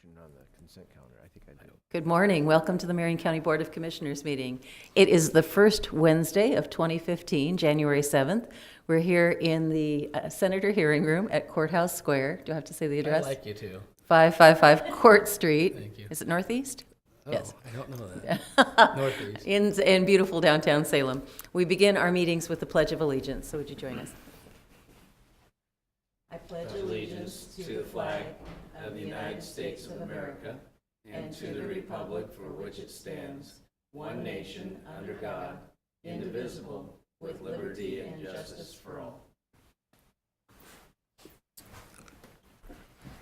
motion on the consent calendar. I think I do. Good morning. Welcome to the Marion County Board of Commissioners meeting. It is the first Wednesday of 2015, January 7th. We're here in the Senator Hearing Room at Courthouse Square. Do I have to say the address? I'd like you to. 555 Court Street. Thank you. Is it Northeast? Oh, Yes. I don't know that. Northeast. In beautiful downtown Salem. We begin our meetings with the Pledge of Allegiance. So would you join us? I pledge allegiance to the flag of the United States of America and to the republic for which it stands, one nation, under God, indivisible, with liberty and justice for all.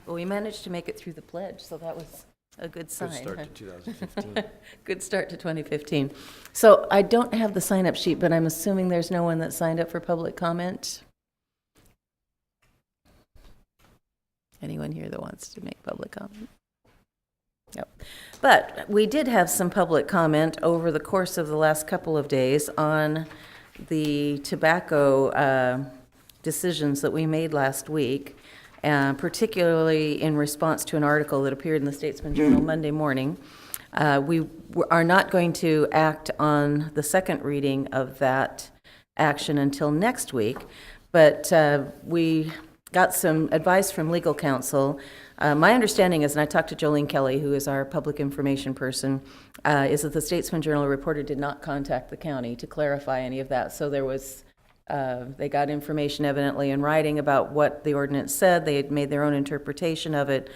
Well, we managed to make it through the pledge, so that was a good sign. Good start to 2015. Good start to 2015. So I don't have the sign-up sheet, but I'm assuming there's no one that signed up for public comment. Anyone here that wants to make public comment? Yep. But we did have some public comment over the course of the last couple of days on the tobacco decisions that we made last week, particularly in response to an article that appeared in the Statesman Journal Monday morning. We are not going to act on the second reading of that action until next week, but we got some advice from legal counsel. My understanding is, and I talked to Jolene Kelly, who is our public information person, is that the Statesman Journal reporter did not contact the county to clarify any of that. So there was, they got information evidently in writing about what the ordinance said. They had made their own interpretation of it,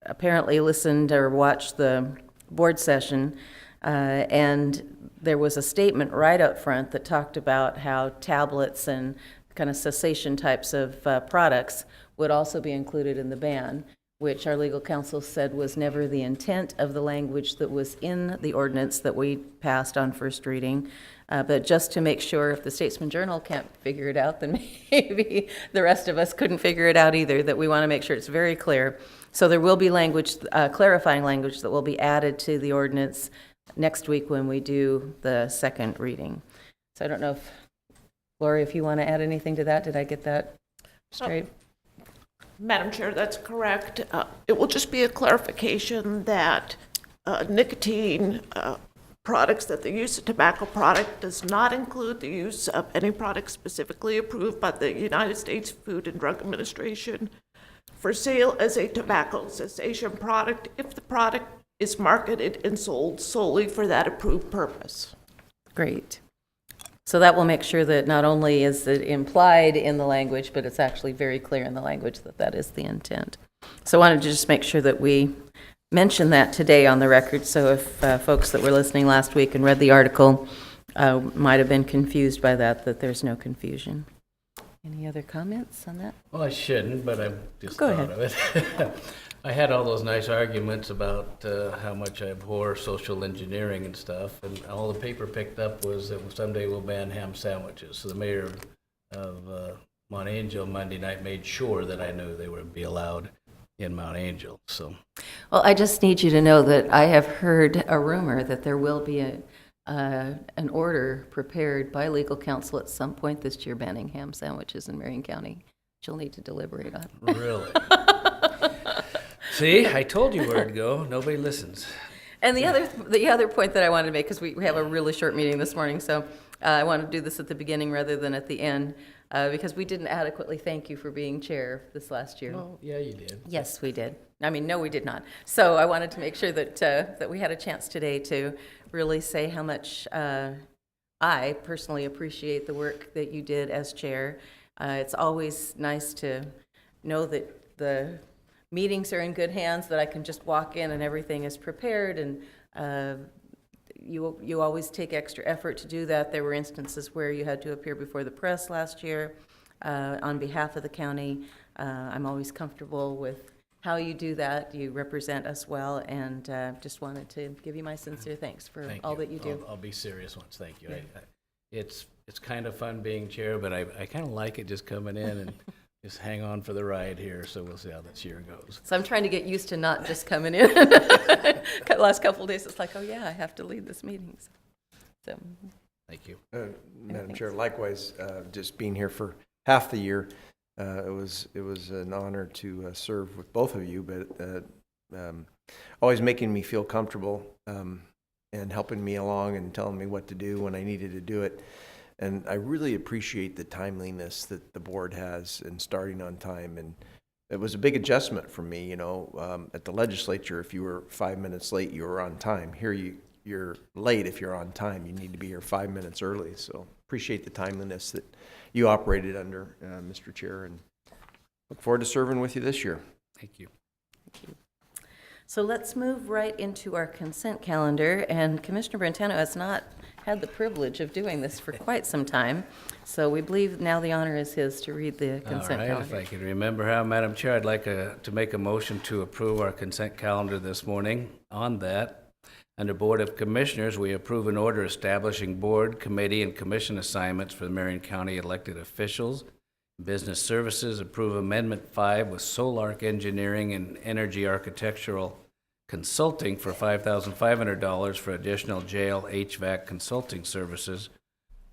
apparently listened or watched the board session, and there was a statement right up front that talked about how tablets and kind of cessation types of products would also be included in the ban, which our legal counsel said was never the intent of the language that was in the ordinance that we passed on first reading. But just to make sure, if the Statesman Journal can't figure it out, then maybe the rest of us couldn't figure it out either, that we want to make sure it's very clear. So there will be language, clarifying language that will be added to the ordinance next week when we do the second reading. So I don't know if Lori, if you want to add anything to that, did I get that straight? Madam Chair, that's correct. It will just be a clarification that nicotine products, that the use of tobacco product does not include the use of any product specifically approved by the United States Food and Drug Administration for sale as a tobacco cessation product if the product is marketed and sold solely for that approved purpose. Great. So that will make sure that not only is it implied in the language, but it's actually very clear in the language that that is the intent. So I wanted to just make sure that we mention that today on the record, so if folks that were listening last week and read the article might have been confused by that, that there's no confusion. Any other comments on that? Well, I shouldn't, but I just Go thought of it. I had all those nice arguments about how much I abhor social engineering and stuff, and all the paper picked up was that someday we'll ban ham sandwiches. So the mayor of Mount Angel Monday night made sure that I knew they would be allowed in Mount Angel. So, Well, I just need you to know that I have heard a rumor that there will be an order prepared by legal counsel at some point this year banning ham sandwiches in Marion County. You'll need to deliberate on. really. See, I told you where to go. Nobody listens. And the other point that I wanted to make, because we have a really short meeting this morning, so I want to do this at the beginning rather than at the end, because we didn't adequately thank you for being chair this last year. Well, yeah, you did. Yes, we did. I mean, no, we did not. So I wanted to make sure that that we had a chance today to really say how much I personally appreciate the work that you did as chair. It's always nice to know that the meetings are in good hands, that I can just walk in and everything is prepared, and you always take extra effort to do that. There were instances where you had to appear before the press last year on behalf of the county. I'm always comfortable with how you do that. You represent us well, and just wanted to give you my sincere thanks for all that you do. I'll be serious once. Thank you. It's kind of fun being chair, but I kind of like it just coming in and just hang on for the ride here, so we'll see how this year goes. So I'm trying to get used to not just coming in. The last couple of days, it's like, oh yeah, I have to lead this meeting. So, Thank you. Madam Chair, likewise, just being here for half the year, it was an honor to serve with both of you, but always making me feel comfortable and helping me along and telling me what to do when I needed to do it. And I really appreciate the timeliness that the board has in starting on time. And it was a big adjustment for me, at the legislature. If you were 5 minutes late, you were on time. Here you're late. If you're on time, you need to be here 5 minutes early. So appreciate the timeliness that you operated under, Mr. Chair, and look forward to serving with you this year. Thank you. So let's move right into our consent calendar, and Commissioner Brentano has not had the privilege of doing this for quite some time, so we believe now the honor is his to read the consent All right, calendar. if I can remember how, Madam Chair, I'd like to make a motion to approve our consent calendar this morning. On that, under Board of Commissioners, we approve an order establishing board, committee, and commission assignments for the Marion County elected officials. Business Services, approve Amendment 5 with Solark Engineering and Energy Architectural Consulting for $5,500 for additional jail HVAC consulting services.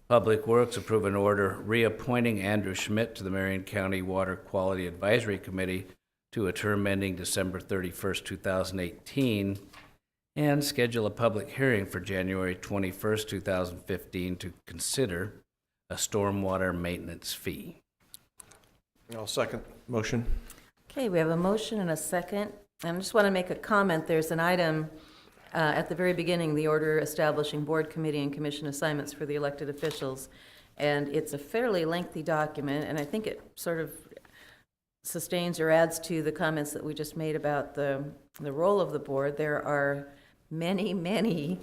Public Works, approve an order reappointing Andrew Schmidt to the Marion County Water Quality Advisory Committee to a term ending December 31st, 2018, and schedule a public hearing for January 21st, 2015 to consider a stormwater maintenance fee. I'll second motion. Okay, we have a motion and a second. And I just want to make a comment. There's an item at the very beginning, the order establishing board, committee, and commission assignments for the elected officials. And it's a fairly lengthy document, and I think it sort of sustains or adds to the comments that we just made about the role of the board. There are many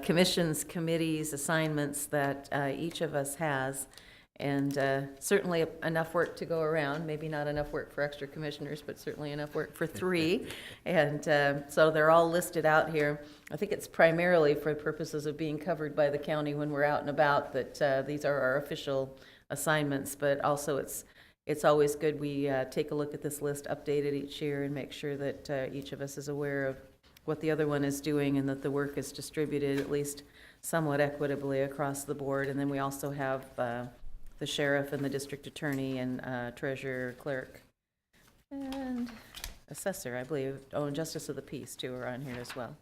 commissions, committees, assignments that each of us has. And certainly enough work to go around, maybe not enough work for extra commissioners, but certainly enough work for 3. And so they're all listed out here. I think it's primarily for purposes of being covered by the county when we're out and about that these are our official assignments, but also it's always good we take a look at this list, update it each year, and make sure that each of us is aware of what the other one is doing and that the work is distributed at least somewhat equitably across the board. And then we also have the sheriff and the district attorney and treasurer, clerk, and assessor, I believe. Oh, and justice of the peace, too, are on here as well.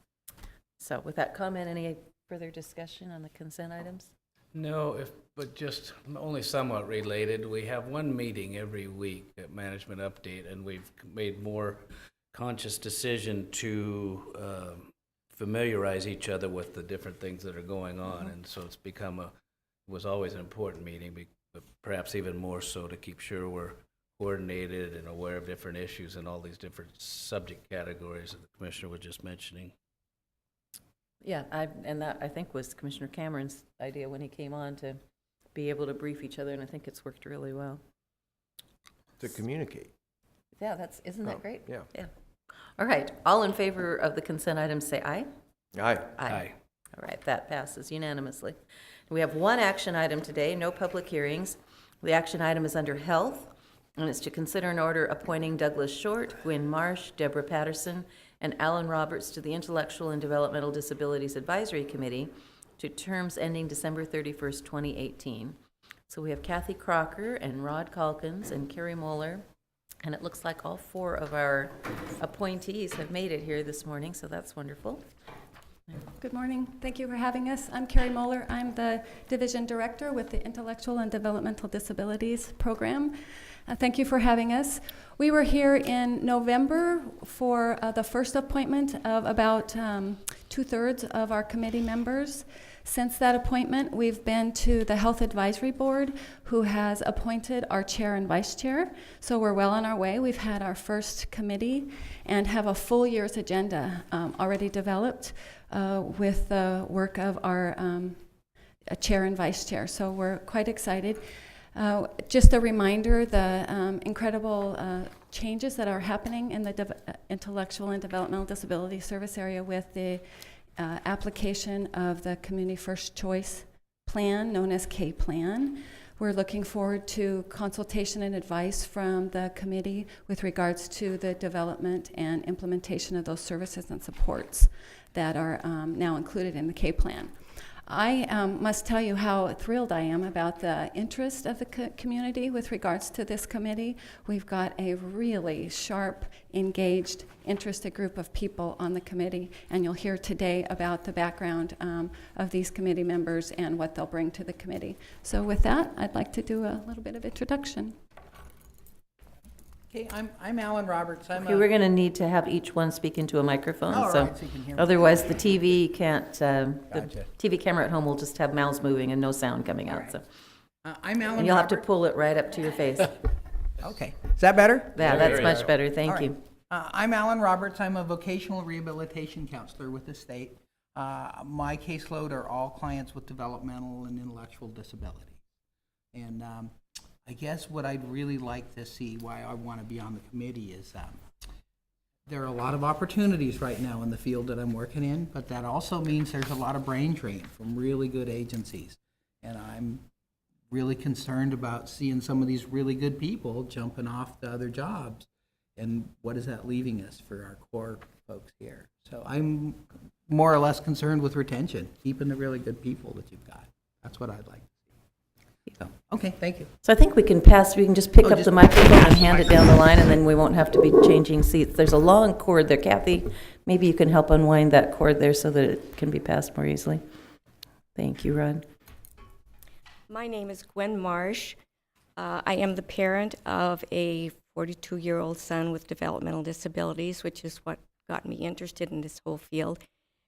So with that comment, any further discussion on the consent items? No, but just only somewhat related. We have one meeting every week at Management Update, and we've made more conscious decision to familiarize each other with the different things that are going on, and so it's become was always an important meeting, but perhaps even more so to keep sure we're coordinated and aware of different issues and all these different subject categories that the Commissioner was just mentioning. Yeah, and that, I think, was Commissioner Cameron's idea when he came on, to be able to brief each other, and I think it's worked really well. To communicate. Yeah, isn't that great? Yeah. Yeah. All right, all in favor of the consent items, say aye. Aye. Aye. All right, that passes unanimously. We have one action item today, no public hearings. The action item is under health, and it's to consider an order appointing Douglas Short, Gwynn Marsh, Deborah Patterson, and Alan Roberts to the Intellectual and Developmental Disabilities Advisory Committee to terms ending December 31st, 2018. So we have Kathy Crocker and Rod Calkins and Carrie Moeller, and it looks like all 4 of our appointees have made it here this morning, so that's wonderful. Good morning. Thank you for having us. I'm Carrie Moeller. I'm the Division Director with the Intellectual and Developmental Disabilities Program. Thank you for having us. We were here in November for the first appointment of about 2/3 of our committee members. Since that appointment, we've been to the Health Advisory Board, who has appointed our chair and vice chair. So we're well on our way. We've had our first committee and have a full year's agenda already developed with the work of our chair and vice chair. So we're quite excited. Just a reminder, the incredible changes that are happening in the intellectual and developmental disability service area with the application of the Community First Choice Plan, known as K-Plan. We're looking forward to consultation and advice from the committee with regards to the development and implementation of those services and supports that are now included in the K-Plan. I must tell you how thrilled I am about the interest of the community with regards to this committee. We've got a really sharp, engaged, interested group of people on the committee, and you'll hear today about the background of these committee members and what they'll bring to the committee. So with that, I'd like to do a little bit of introduction. Okay, I'm Alan Roberts. Okay, we're going to need to have each one speak into a microphone, All so right, so you can hear me. otherwise the TV can't, the Gotcha. TV camera at home will just have mouths moving and no sound coming out, right. so. I'm Alan And you'll have to Roberts. pull it right up to your face. Okay, is that better? Yeah, that's much better, All thank right. you. I'm Alan Roberts. I'm a vocational rehabilitation counselor with the state. My caseload are all clients with developmental and intellectual disabilities. And I guess what I'd really like to see, why I want to be on the committee, is there are a lot of opportunities right now in the field that I'm working in, but that also means there's a lot of brain drain from really good agencies. And I'm really concerned about seeing some of these really good people jumping off to other jobs. And what is that leaving us for our core folks here? So I'm more or less concerned with retention, keeping the really good people that you've got. That's what I'd like to see. So, okay, thank you. So I think we can just pick Oh, up just the microphone pass and the hand it down the line, and then we won't have to be changing seats. There's a long cord there, Kathy. Maybe you can help unwind that cord there so that it can be passed more easily. Thank you, Rod. My name is Gwen Marsh. I am the parent of a 42-year-old son with developmental disabilities, which is what got me interested in this whole field.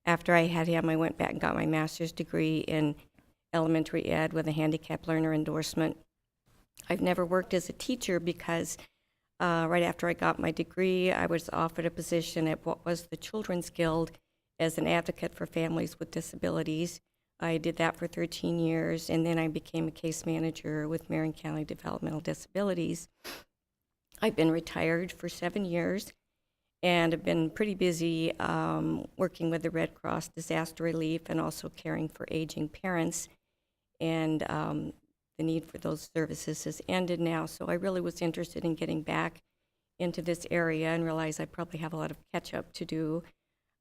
After I had him, I went back and got my master's degree in elementary ed with a handicap learner endorsement. I've never worked as a teacher because right after I got my degree, I was offered a position at what was the Children's Guild as an advocate for families with disabilities. I did that for 13 years, and then I became a case manager with Marion County Developmental Disabilities. I've been retired for 7 years, and I've been pretty busy working with the Red Cross disaster relief and also caring for aging parents. And the need for those services has ended now, so I really was interested in getting back into this area and realized I probably have a lot of catch-up to do.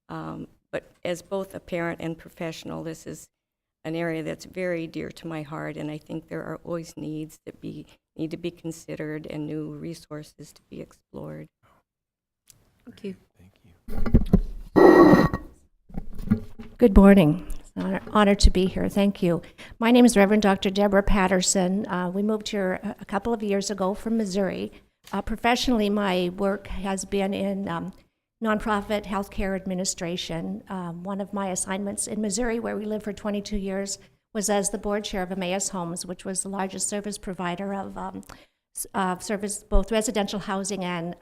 But as both a parent and professional, this is an area that's very dear to my heart, and I think there are always needs that need to be considered and new resources to be explored. Thank you. Good morning. It's an honor to be here. Thank you. My name is Reverend Dr. Deborah Patterson. We moved here a couple of years ago from Missouri. Professionally, my work has been in nonprofit healthcare administration. One of my assignments in Missouri, where we lived for 22 years, was as the board chair of Emmaus Homes, which was the largest service provider of service, both residential housing and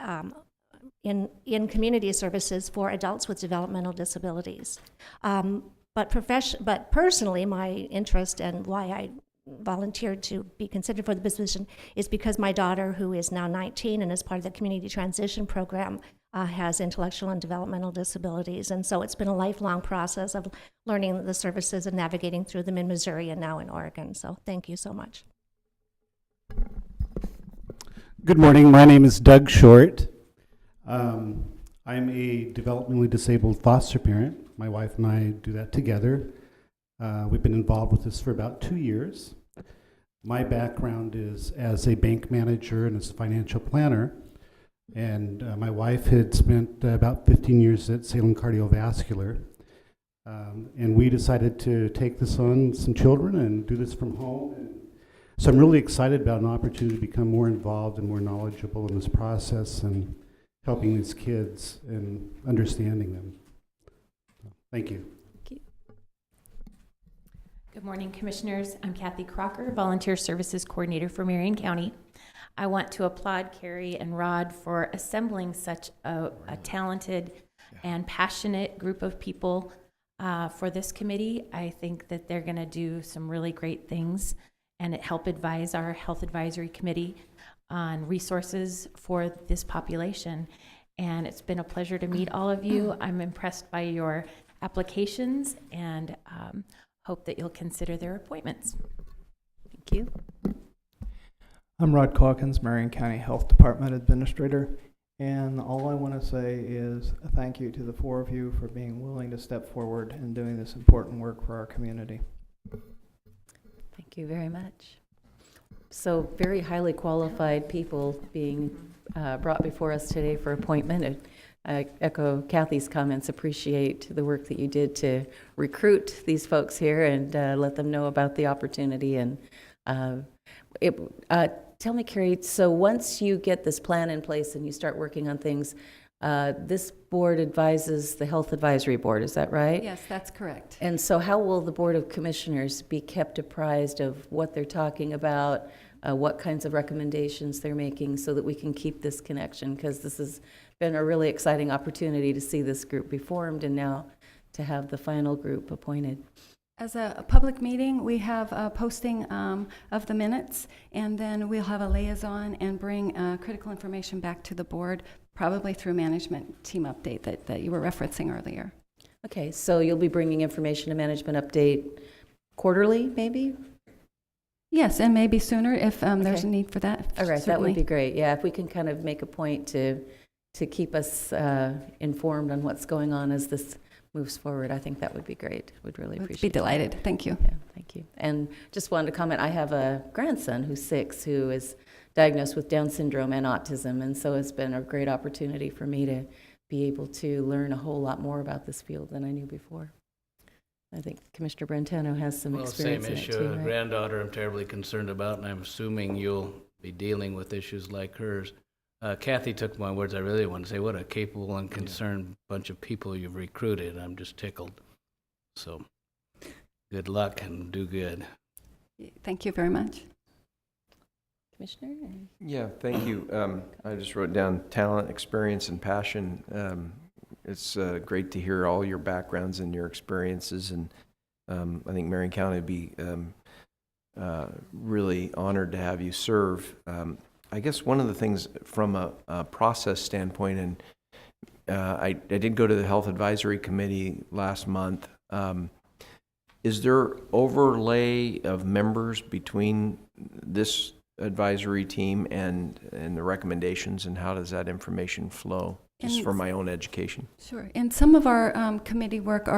in community services for adults with developmental disabilities. But personally, my interest and why I volunteered to be considered for the position is because my daughter, who is now 19 and is part of the community transition program, has intellectual and developmental disabilities. And so it's been a lifelong process of learning the services and navigating through them in Missouri and now in Oregon. So thank you so much. Good morning. My name is Doug Short. I'm a developmentally disabled foster parent. My wife and I do that together. We've been involved with this for about 2 years. My background is as a bank manager and as a financial planner. And my wife had spent about 15 years at Salem Cardiovascular. And we decided to take this on some children and do this from home. And so I'm really excited about an opportunity to become more involved and more knowledgeable in this process and helping these kids and understanding them. Thank you. Good morning, Commissioners. I'm Kathy Crocker, Volunteer Services Coordinator for Marion County. I want to applaud Carrie and Rod for assembling such a talented and passionate group of people for this committee. I think that they're going to do some really great things and help advise our Health Advisory Committee on resources for this population. And it's been a pleasure to meet all of you. I'm impressed by your applications and hope that you'll consider their appointments. Thank you. I'm Rod Calkins, Marion County Health Department Administrator, and all I want to say is a thank you to the four of you for being willing to step forward and doing this important work for our community. Thank you very much. So very highly qualified people being brought before us today for appointment. I echo Kathy's comments, appreciate the work that you did to recruit these folks here and let them know about the opportunity. And tell me, Carrie, so once you get this plan in place and you start working on things, this board advises the Health Advisory Board, is that right? Yes, that's correct. And so how will the Board of Commissioners be kept apprised of what they're talking about, what kinds of recommendations they're making so that we can keep this connection? Because this has been a really exciting opportunity to see this group be formed and now to have the final group appointed. As a public meeting, we have a posting of the minutes, and then we'll have a liaison and bring critical information back to the board, probably through management team update that you were referencing earlier. Okay, so you'll be bringing information to management update quarterly, maybe? Yes, and maybe sooner if there's Okay. a need for that. All right, that certainly. would be great. Yeah, if we can kind of make a point to keep us informed on what's going on as this moves forward, I think that would be great. Would really Would appreciate be delighted. Thank you. Yeah, thank you. And just wanted to comment, I have a grandson who's 6 who is diagnosed with Down syndrome and autism, and so it's been a great opportunity for me to be able to learn a whole lot more about this field than I knew before. I think Commissioner Brentano has some Well, experience same in it issue. too, A right? granddaughter I'm terribly concerned about, and I'm assuming you'll be dealing with issues like hers. Kathy took my words. I really want to say what a capable and concerned bunch of people you've recruited. I'm just tickled. So good luck and do good. Thank you very much. Commissioner? Yeah, thank you. I just wrote down talent, experience, and passion. It's great to hear all your backgrounds and your experiences, and I think Marion County would be really honored to have you serve. I guess one of the things from a process standpoint, and I did go to the Health Advisory Committee last month. Is there overlay of members between this advisory team and the recommendations, and how does that information flow? Just for my own education. Sure. In some of our committee work,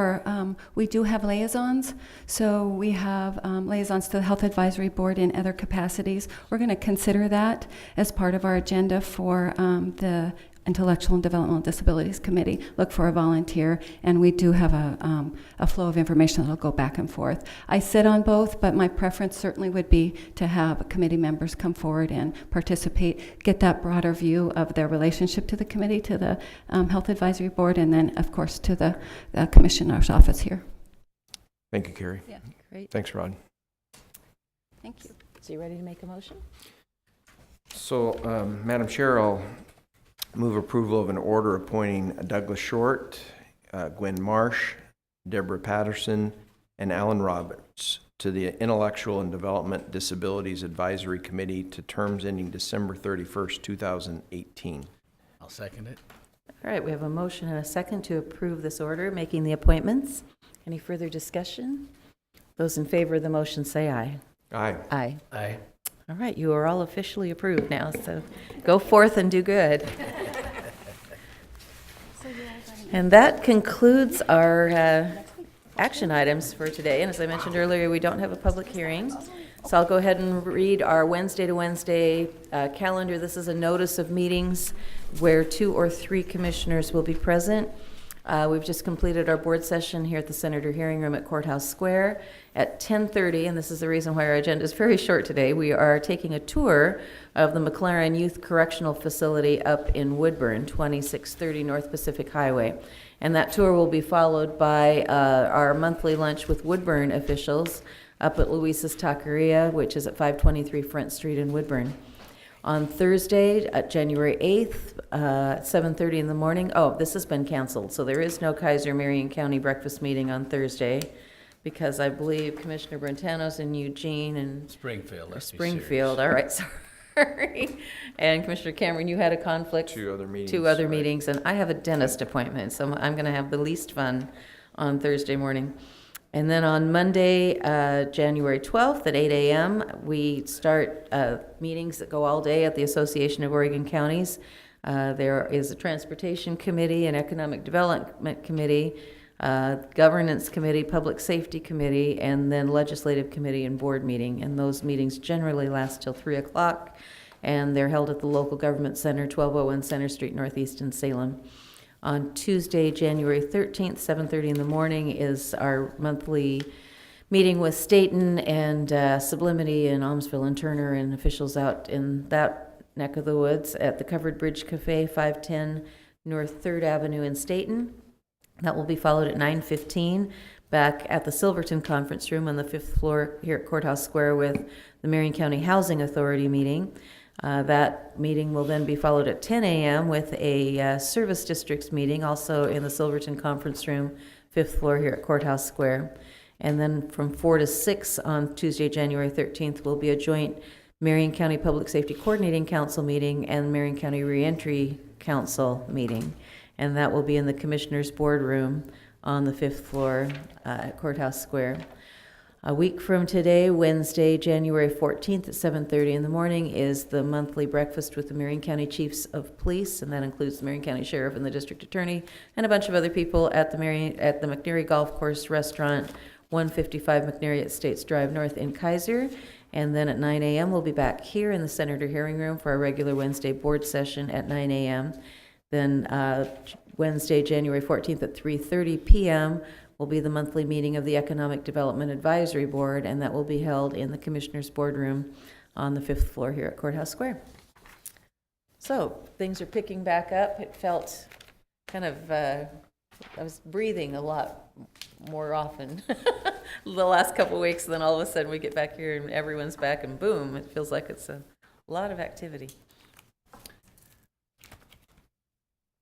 we do have liaisons. So we have liaisons to the Health Advisory Board in other capacities. We're going to consider that as part of our agenda for the Intellectual and Developmental Disabilities Committee. Look for a volunteer, and we do have a flow of information that'll go back and forth. I sit on both, but my preference certainly would be to have committee members come forward and participate, get that broader view of their relationship to the committee, to the Health Advisory Board, and then, of course, to the Commissioner's office here. Thank you, Carrie. Yeah, great. Thanks, Rod. Thank you. So you ready to make a motion? So, Madam Chair, I'll move approval of an order appointing Douglas Short, Gwen Marsh, Deborah Patterson, and Alan Roberts to the Intellectual and Development Disabilities Advisory Committee to terms ending December 31st, 2018. I'll second it. All right, we have a motion and a second to approve this order, making the appointments. Any further discussion? Those in favor of the motion say aye. Aye. Aye. Aye. All right, you are all officially approved now, so go forth and do good. And that concludes our action items for today. And as I mentioned earlier, we don't have a public hearing. So I'll go ahead and read our Wednesday to Wednesday calendar. This is a notice of meetings where 2 or 3 commissioners will be present. We've just completed our board session here at the Senator Hearing Room at Courthouse Square at 10:30, and this is the reason why our agenda is very short today. We are taking a tour of the McLaren Youth Correctional Facility up in Woodburn, 2630 North Pacific Highway. And that tour will be followed by our monthly lunch with Woodburn officials up at Luisa's Taqueria, which is at 523 Front Street in Woodburn. On Thursday, January 8th, 7:30 in the morning. Oh, this has been canceled, so there is no Kaiser Marion County breakfast meeting on Thursday because I believe Commissioner Brentano's in Eugene and Springfield. Let's be Springfield. All right, sorry. And Commissioner Cameron, you had a conflict. 2 other meetings. 2 other right. meetings, and I have a dentist appointment, so I'm going to have the least fun on Thursday morning. And then on Monday, January 12th at 8 a.m., we start meetings that go all day at the Association of Oregon Counties. There is a Transportation Committee, an Economic Development Committee, Governance Committee, Public Safety Committee, and then Legislative Committee and Board meeting. And those meetings generally last till 3 o'clock, and they're held at the Local Government Center, 1201 Center Street Northeast in Salem. On Tuesday, January 13th, 7:30 in the morning, is our monthly meeting with Staten and Sublimity and Almsville and Turner and officials out in that neck of the woods at the Covered Bridge Cafe, 510 North 3rd Avenue in Staten. That will be followed at 9:15 back at the Silverton Conference Room on the 5th floor here at Courthouse Square with the Marion County Housing Authority meeting. That meeting will then be followed at 10 a.m. with a service districts meeting, also in the Silverton Conference Room, 5th floor here at Courthouse Square. And then from 4 to 6 on Tuesday, January 13th, will be a joint Marion County Public Safety Coordinating Council meeting and Marion County Reentry Council meeting. And that will be in the Commissioners Boardroom on the 5th floor at Courthouse Square. A week from today, Wednesday, January 14th at 7:30 in the morning, is the monthly breakfast with the Marion County Chiefs of Police, and that includes the Marion County Sheriff and the District Attorney and a bunch of other people at the McNary Golf Course Restaurant, 155 McNary at States Drive North in Kaiser. And then at 9 a.m., we'll be back here in the Senator Hearing Room for our regular Wednesday board session at 9 a.m. Then Wednesday, January 14th at 3:30 p.m. will be the monthly meeting of the Economic Development Advisory Board, and that will be held in the Commissioners Boardroom on the 5th floor here at Courthouse Square. So things are picking back up. It felt kind of, I was breathing a lot more often the last couple of weeks, and then all of a sudden we get back here and everyone's back and boom, it feels like it's a lot of activity.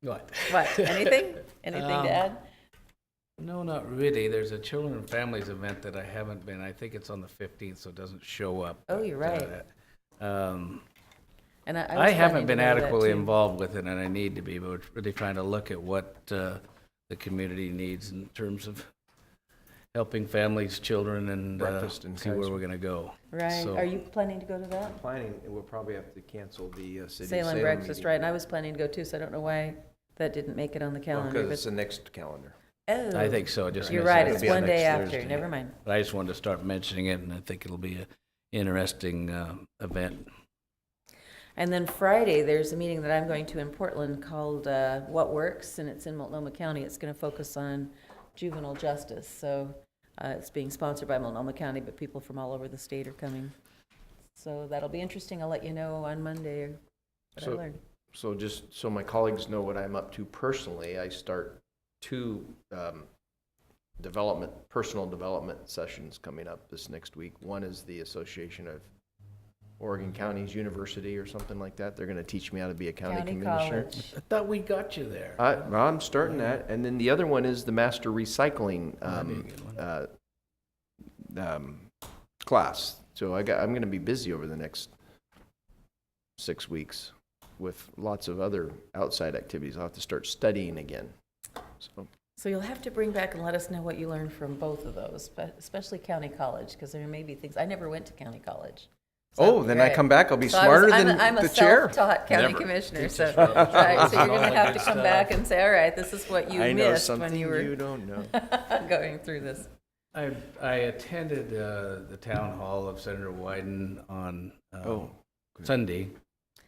What? What? Anything? Anything to add? No, not really. There's a Children and Families event that I haven't been. I think it's on the 15th, so it doesn't show up. Oh, you're right. And And I was I planning haven't to been go to that adequately too. involved with it, and I need to be, but we're really trying to look at what the community needs in terms of helping families, children, and Breakfast in see where Kaiser. we're going to go. Right. So- Are you planning to go to that? Planning, we'll probably have to cancel the city of Salem breakfast, meeting. right? And I was planning to go too, so I don't know why that didn't make it on the calendar. Because but- it's the next calendar. Oh. I think so. Just You're missed right, it. it's It'll be on one day next after, Thursday. never mind. But I just wanted to start mentioning it, and I think it'll be an interesting event. And then Friday, there's a meeting that I'm going to in Portland called What Works, and it's in Multnomah County. It's going to focus on juvenile justice. So it's being sponsored by Multnomah County, but people from all over the state are coming. So that'll be interesting. I'll let you know on Monday what I So- learned. So just so my colleagues know what I'm up to personally, I start 2 personal development sessions coming up this next week. One is the Association of Oregon Counties University or something like that. They're going to teach me how to be a county commissioner. College. I thought we got you there. I'm starting that. And then the other one is the Master Recycling That'd be a good one. class. So I'm going to be busy over the next 6 weeks with lots of other outside activities. I'll have to start studying again. So you'll have to bring back and let us know what you learned from both of those, but especially county college, because there may be things, I never went to county college. So Oh, then I right. come back, I'll be So I smarter was- than I'm the chair. a self-taught county Never. commissioner, so, Teach us right. right, so you're All gonna the have good to come stuff. back and say, all right, this is what you I know missed something when you were you don't know. going through this. I attended the town hall of Senator Wyden on Oh, good. Sunday,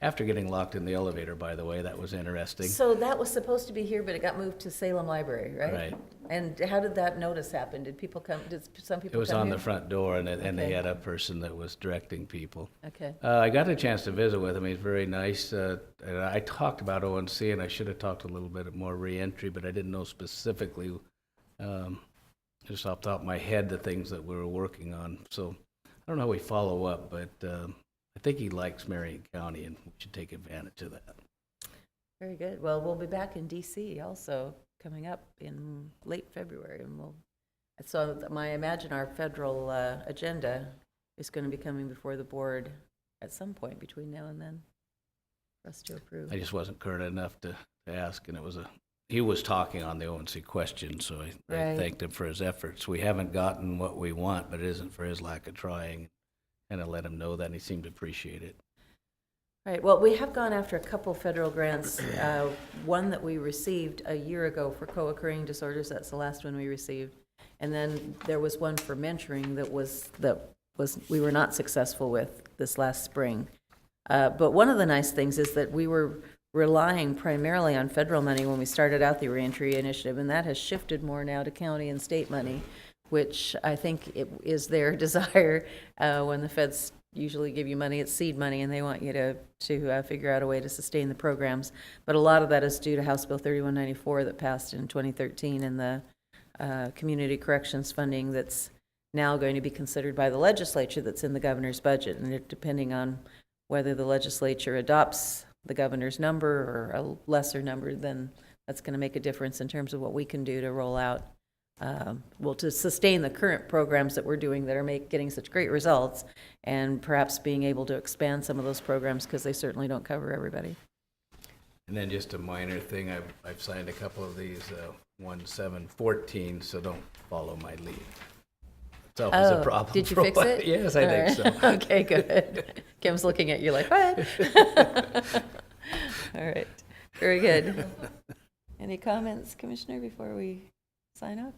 after getting locked in the elevator, by the way. That was interesting. So that was supposed to be here, but it got moved to Salem Library, right? Right. And how did that notice happen? Did people come, did some people It come was on here? the front door, and they Okay. had a person that was directing people. Okay, I got a chance to visit with him. He's very nice. And I talked about ONC, and I should have talked a little bit more reentry, but I didn't know specifically, just off the top of my head, the things that we were working on. So I don't know how we follow up, but I think he likes Marion County, and we should take advantage of that. very good. Well, we'll be back in DC also, coming up in late February, and I imagine our federal agenda is going to be coming before the board at some point between now and then for us to approve. I just wasn't current enough to ask, and he was talking on the ONC question, so I Right. thanked him for his efforts. We haven't gotten what we want, but it isn't for his lack of trying. And I let him know that, and he seemed to appreciate it. Right, well, we have gone after a couple federal grants. One that we received a year ago for co-occurring disorders, that's the last one we received. And then there was one for mentoring that was we were not successful with this last spring. But one of the nice things is that we were relying primarily on federal money when we started out the reentry initiative, and that has shifted more now to county and state money, which I think it is their desire when the feds usually give you money, it's seed money, and they want you to figure out a way to sustain the programs. But a lot of that is due to House Bill 3194 that passed in 2013 and the community corrections funding that's now going to be considered by the legislature that's in the governor's budget. And depending on whether the legislature adopts the governor's number or a lesser number, then that's going to make a difference in terms of what we can do to roll out to sustain the current programs that we're doing that are getting such great results, and perhaps being able to expand some of those programs because they certainly don't cover everybody. And then just a minor thing, I've signed a couple of these 1/7/14, so don't follow my lead. It's always a problem. Did you for fix a while. it? Yes, I think so. Okay, good. Kim's looking at you like, what? All right, very good. Any comments, Commissioner, before we sign up?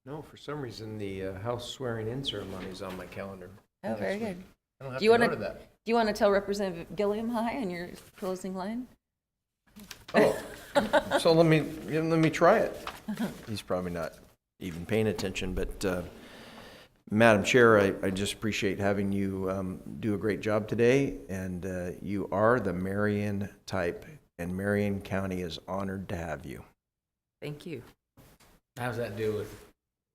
No, for some reason, the House swearing-in ceremony is on my calendar. Oh, very good. I don't have Do you to want go to to that. Do you want to tell Representative Gilliam hi on your closing line? Oh, so let me try it. He's probably not even paying attention, but Madam Chair, I just appreciate having you do a great job today, and you are the Marion type, and Marion County is honored to have you. Thank you. How's that do with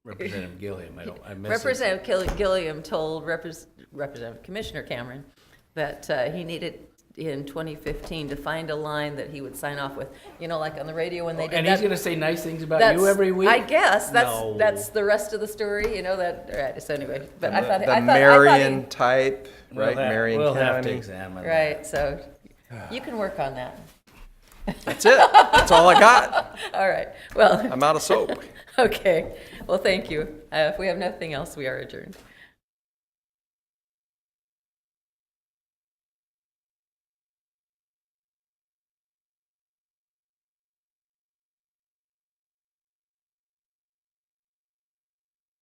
Representative Gilliam? I missed Representative Gilliam told Representative Commissioner Cameron that he needed in 2015 to find a line that he would sign off with. You know, like on the radio when they did and that. he's going to say nice things about you every week? I guess No. that's the rest of the story. You know that. All right. So anyway, but I thought the Marion type, right? Marion we'll County. have to examine that. right. So you can work on that. That's it. That's all I got. All right. Well. I'm out of soap. Okay. Well, thank you. If we have nothing else, we are adjourned.